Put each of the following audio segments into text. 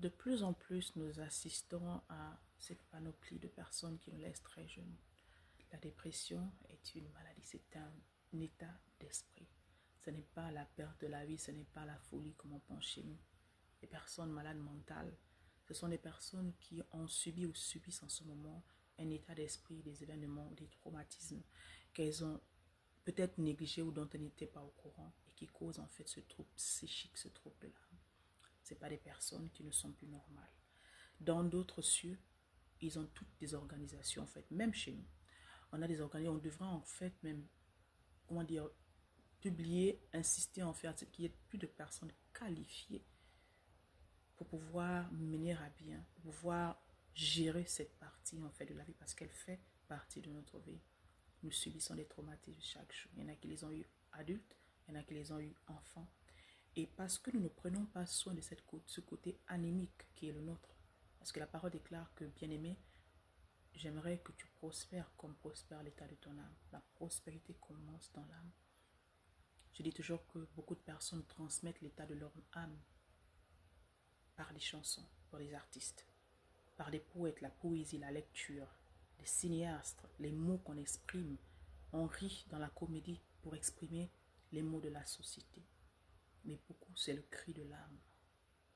De plus en plus, nous assistons à cette panoplie de personnes qui nous laissent très jeunes. La dépression est une maladie, c'est un état d'esprit. Ce n'est pas la perte de la vie, ce n'est pas la folie comme on pense chez nous. Les personnes malades mentales, ce sont des personnes qui ont subi ou subissent en ce moment un état d'esprit, des événements, des traumatismes qu'elles ont peut-être négligés ou dont elles n'étaient pas au courant et qui causent en fait ce trouble psychique, ce trouble de l'âme. Ce n'est pas des personnes qui ne sont plus normales. Dans d'autres cieux, ils ont toutes des organisations en fait, même chez nous. On a des organisations, on devrait en fait même, comment dire, publier, insister en fait qu'il y ait plus de personnes qualifiées pour pouvoir mener à bien, pour pouvoir gérer cette partie en fait de la vie parce qu'elle fait partie de notre vie. Nous subissons des traumatismes chaque jour. Il y en a qui les ont eu adultes, il y en a qui les ont eu enfants. Et parce que nous ne prenons pas soin de ce côté anémique qui est le nôtre, parce que la parole déclare que, bien-aimé, j'aimerais que tu prospères comme prospère l'état de ton âme. La prospérité commence dans l'âme. Je dis toujours que beaucoup de personnes transmettent l'état de leur âme par des chansons, par des artistes, par des poètes, la poésie, la lecture, les cinéastes, les mots qu'on exprime. On rit dans la comédie pour exprimer les mots de la société. Mais beaucoup, c'est le cri de l'âme.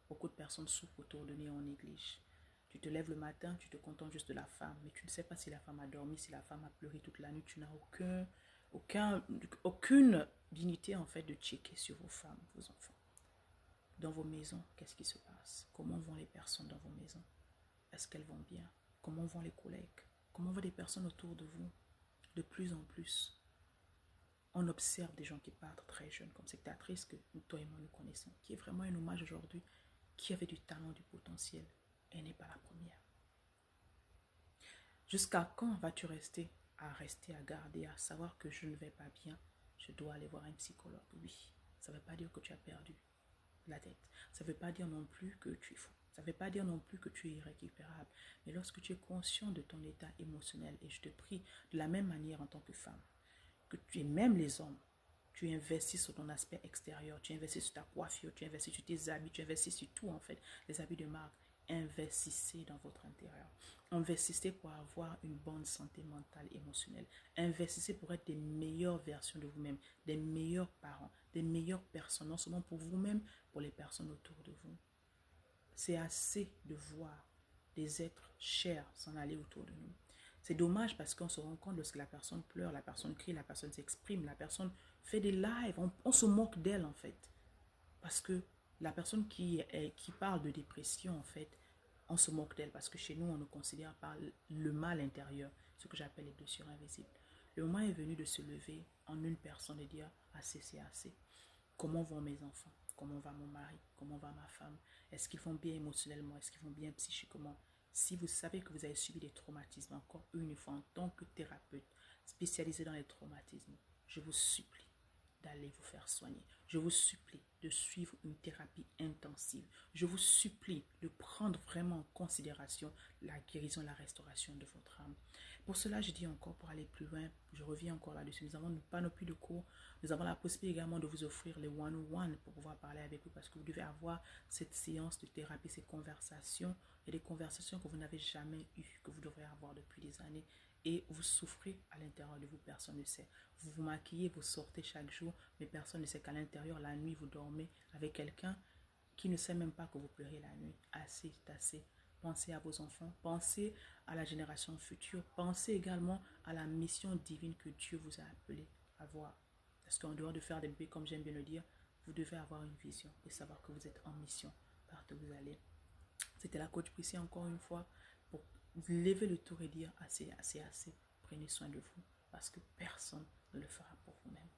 Beaucoup de personnes souffrent autour de nous et on néglige. Tu te lèves le matin, tu te contentes juste de la femme, mais tu ne sais pas si la femme a dormi, si la femme a pleuré toute la nuit. Tu n'as aucune dignité en fait de checker sur vos femmes, vos enfants. Dans vos maisons, qu'est-ce qui se passe? Comment vont les personnes dans vos maisons? Est-ce qu'elles vont bien? Comment vont les collègues? Comment vont les personnes autour de vous? De plus en plus, on observe des gens qui partent très jeunes, comme cette actrice que toi et moi nous connaissons, qui est vraiment un hommage aujourd'hui, qui avait du talent, du potentiel. Elle n'est pas la première. Jusqu'à quand vas-tu rester à garder, à savoir que je ne vais pas bien, je dois aller voir un psychologue? Oui, ça ne veut pas dire que tu as perdu la tête. Ça ne veut pas dire non plus que tu es fou. Ça ne veut pas dire non plus que tu es irrécupérable. Mais lorsque tu es conscient de ton état émotionnel, et je te prie de la même manière en tant que femme, que tu es même les hommes, tu investis sur ton aspect extérieur, tu investis sur ta coiffure, tu investis sur tes habits, tu investis sur tout en fait, les habits de marque. Investissez dans votre intérieur. Investissez pour avoir une bonne santé mentale et émotionnelle. Investissez pour être des meilleures versions de vous-même, des meilleurs parents, des meilleures personnes, non seulement pour vous-même, pour les personnes autour de vous. C'est assez de voir des êtres chers s'en aller autour de nous. C'est dommage parce qu'on se rend compte lorsque la personne pleure, la personne crie, la personne s'exprime, la personne fait des lives, on se moque d'elle en fait. Parce que la personne qui parle de dépression en fait, on se moque d'elle parce que chez nous on ne considère pas le mal intérieur, ce que j'appelle les blessures invisibles. Le moment est venu de se lever en une personne et dire assez c'est assez. Comment vont mes enfants? Comment va mon mari? Comment va ma femme? Est-ce qu'ils vont bien émotionnellement? Est-ce qu'ils vont bien psychiquement? Si vous savez que vous avez subi des traumatismes, encore une fois, en tant que thérapeute spécialisé dans les traumatismes, je vous supplie d'aller vous faire soigner. Je vous supplie de suivre une thérapie intensive. Je vous supplie de prendre vraiment en considération la guérison, la restauration de votre âme. Pour cela, je dis encore, pour aller plus loin, je reviens encore là-dessus. Nous avons une panoplie de cours. Nous avons la possibilité également de vous offrir les one-on-one pour pouvoir parler avec vous parce que vous devez avoir cette séance de thérapie, ces conversations et des conversations que vous n'avez jamais eues, que vous devrez avoir depuis des années. Et vous souffrez à l'intérieur de vous, personne ne sait. Vous vous maquillez, vous sortez chaque jour, mais personne ne sait qu'à l'intérieur, la nuit, vous dormez avec quelqu'un qui ne sait même pas que vous pleurez la nuit. Assez, c'est assez. Pensez à vos enfants, pensez à la génération future, pensez également à la mission divine que Dieu vous a appelé à voir. Parce qu'en dehors de faire des bébés, comme j'aime bien le dire, vous devez avoir une vision et savoir que vous êtes en mission partout où vous allez. C'était la coach Prissy encore une fois pour lever le tour et dire assez, assez, assez. Prenez soin de vous parce que personne ne le fera pour vous-même.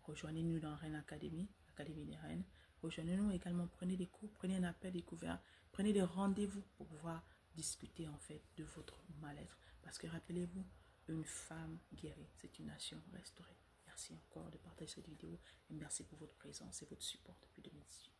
Rejoignez-nous dans Reine Academy, l'Académie des Reines. Rejoignez-nous également, prenez des cours, prenez un appel découvert, prenez des rendez-vous pour pouvoir discuter en fait de votre mal-être. Parce que rappelez-vous, une femme guérie, c'est une nation restaurée. Merci encore de partager cette vidéo et merci pour votre présence et votre support depuis 2018.